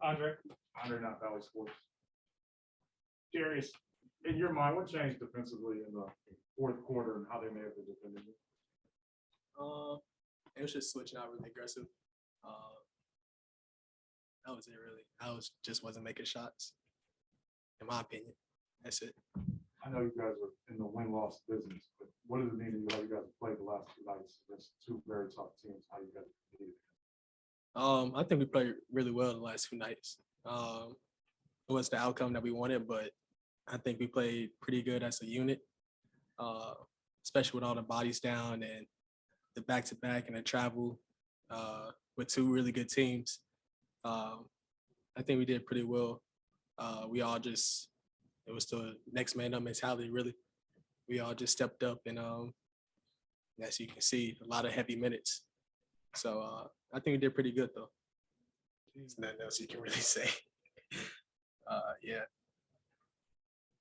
Andre, not Valley Sports. Darius, in your mind, what changed defensively in the fourth quarter and how they may have been defending you? It was just switching out really aggressive. That was it really. Just wasn't making shots, in my opinion. That's it. I know you guys are in the win-loss business, but what does it mean to you how you guys have played the last 2 nights against 2 very tough teams? How you guys competed? I think we played really well the last 2 nights. It was the outcome that we wanted, but I think we played pretty good as a unit, especially with all the bodies down and the back-to-back and the travel with 2 really good teams. I think we did pretty well. It was the next man up mentality, really. We all just stepped up and as you can see, a lot of heavy minutes. So I think we did pretty good though. There's nothing else you can really say. Yeah.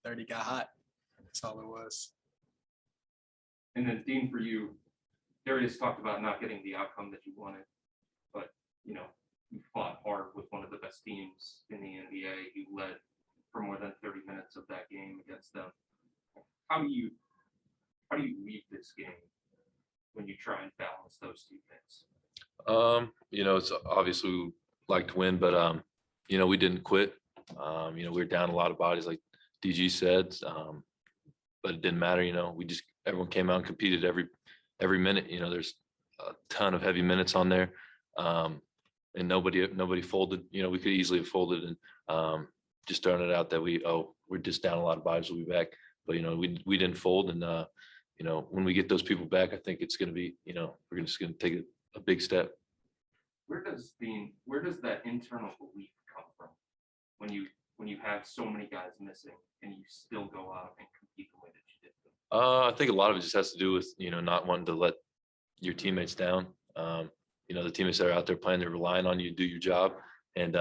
30 got hot. That's all it was. And then Dean, for you, Darius talked about not getting the outcome that you wanted, but you fought hard with one of the best teams in the NBA. You led for more than 30 minutes of that game against them. How do you leave this game when you try and balance those 2 things? It's obviously we like to win, but we didn't quit. We were down a lot of bodies, like DG said, but it didn't matter. Everyone came out and competed every minute. There's a ton of heavy minutes on there, and nobody folded. We could easily have folded and just throwing it out that we're just down a lot of bodies. We'll be back, but we didn't fold, and when we get those people back, I think it's going to be we're just going to take a big step. Where does that internal belief come from when you have so many guys missing and you still go out and compete the way that you did? I think a lot of it just has to do with not wanting to let your teammates down. The teammates that are out there playing, they're relying on you to do your job, and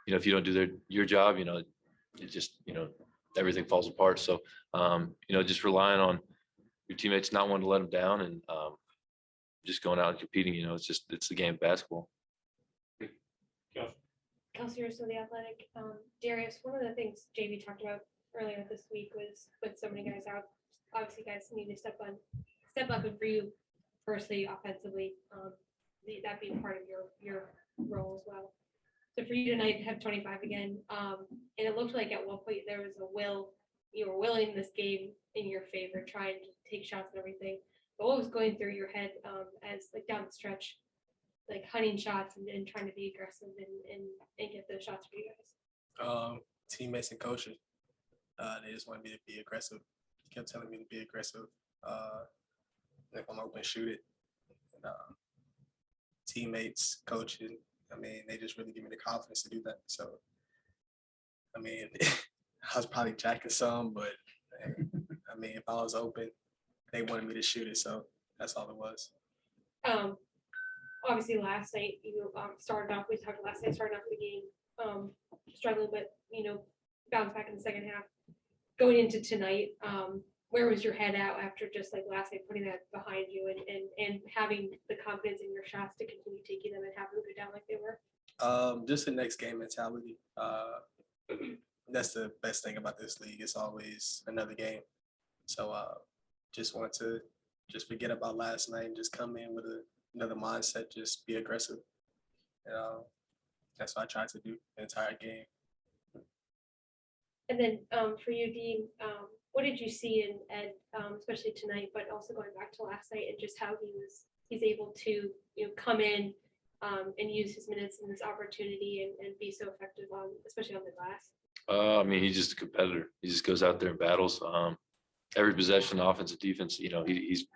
if you don't do your job, it just everything falls apart. So just relying on your teammates, not wanting to let them down, and just going out and competing. It's the game of basketball. Kelsey Russo, The Athletic. Darius, one of the things JV talked about earlier this week was with so many guys out, obviously guys need to step up, and for you personally, offensively, that being part of your role as well. So for you tonight to have 25 again, and it looked like at one point there was you were willing this game in your favor, trying to take shots and everything. But what was going through your head as like down the stretch, like hunting shots and trying to be aggressive and get those shots for you guys? Teammates and coaches, they just wanted me to be aggressive. They kept telling me to be aggressive. If I'm open, shoot it. And, teammates, coaches, they just really give me the confidence to do that. So, I was probably jacking some, but if I was open, they wanted me to shoot it. So that's all it was. Obviously last night you started off the game struggling, but bounced back in the second half. Going into tonight, where was your head at after just like last night, putting that behind you and having the confidence in your shots to continue taking them and have them go down like they were? Just the next game mentality. That's the best thing about this league. It's always another game. So just want to forget about last night and just come in with another mindset, just be aggressive. That's what I tried to do the entire game. And then for you, Dean, what did you see in Ed, especially tonight, but also going back to last night, and just how he's able to come in and use his minutes and this opportunity and be so effective especially on the glass? He's just a competitor. He just goes out there and battles. Every possession, offensive, defense, he's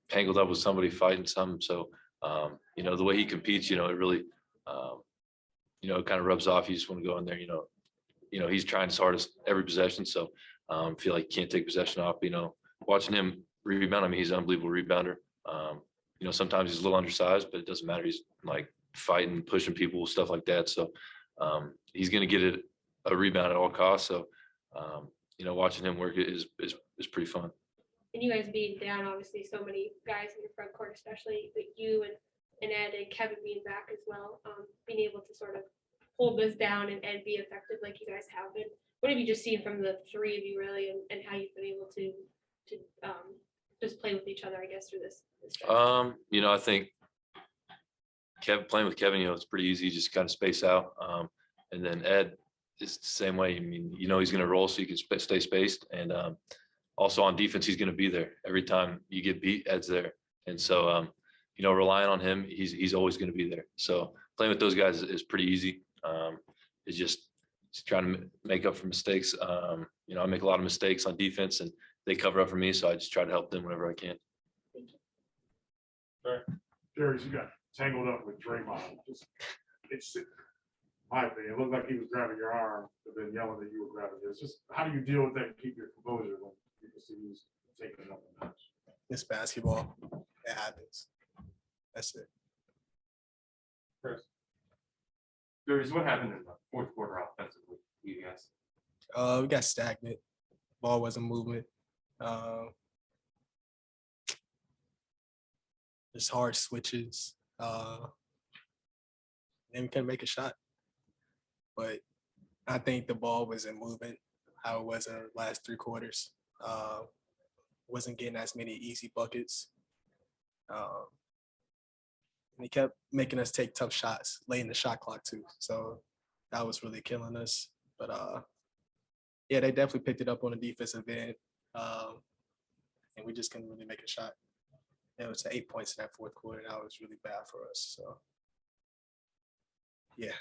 tangled up with somebody fighting something. So, the way he competes, it really, it kind of rubs off. You just want to go in there, he's trying his hardest every possession. So, feel like he can't take possession off. Watching him rebound, he's an unbelievable rebounder. Sometimes he's a little undersized, but it doesn't matter. He's like fighting, pushing people, stuff like that. So, he's going to get a rebound at all costs. So, watching him work is pretty fun. And you guys being down, obviously, so many guys in your front court, especially you and Ed and Kevin being back as well, being able to sort of hold this down and be effective like you guys have been? What have you just seen from the three of you really, and how you've been able to just play with each other, I guess, through this stretch? I think playing with Kevin, it's pretty easy, just kind of space out. And then Ed is the same way. I mean, he's going to roll so you can stay spaced. And also on defense, he's going to be there every time you get beat. Ed's there, and so relying on him, he's always going to be there. So playing with those guys is pretty easy. It's just trying to make up for mistakes. I make a lot of mistakes on defense, and they cover up for me. So I just try to help them whenever I can. Darius, you got tangled up with Draymond. It's my opinion. It looked like he was grabbing your arm, but then yelling that you were grabbing yours. Just how do you deal with that and keep your composure when people see you taking it up a notch? It's basketball. It happens. That's it. Darius, what happened in the fourth quarter offensively, you guys? We got stagnant. Ball wasn't moving. Just hard switches. And we couldn't make a shot. But I think the ball wasn't moving how it was in the last 3 quarters. Wasn't getting as many easy buckets. And he kept making us take tough shots late in the shot clock too. So that was really killing us. But yeah, they definitely picked it up on the defensive end. And we just couldn't really make a shot. It was 8 points in that fourth quarter. That was really bad for us. So yeah.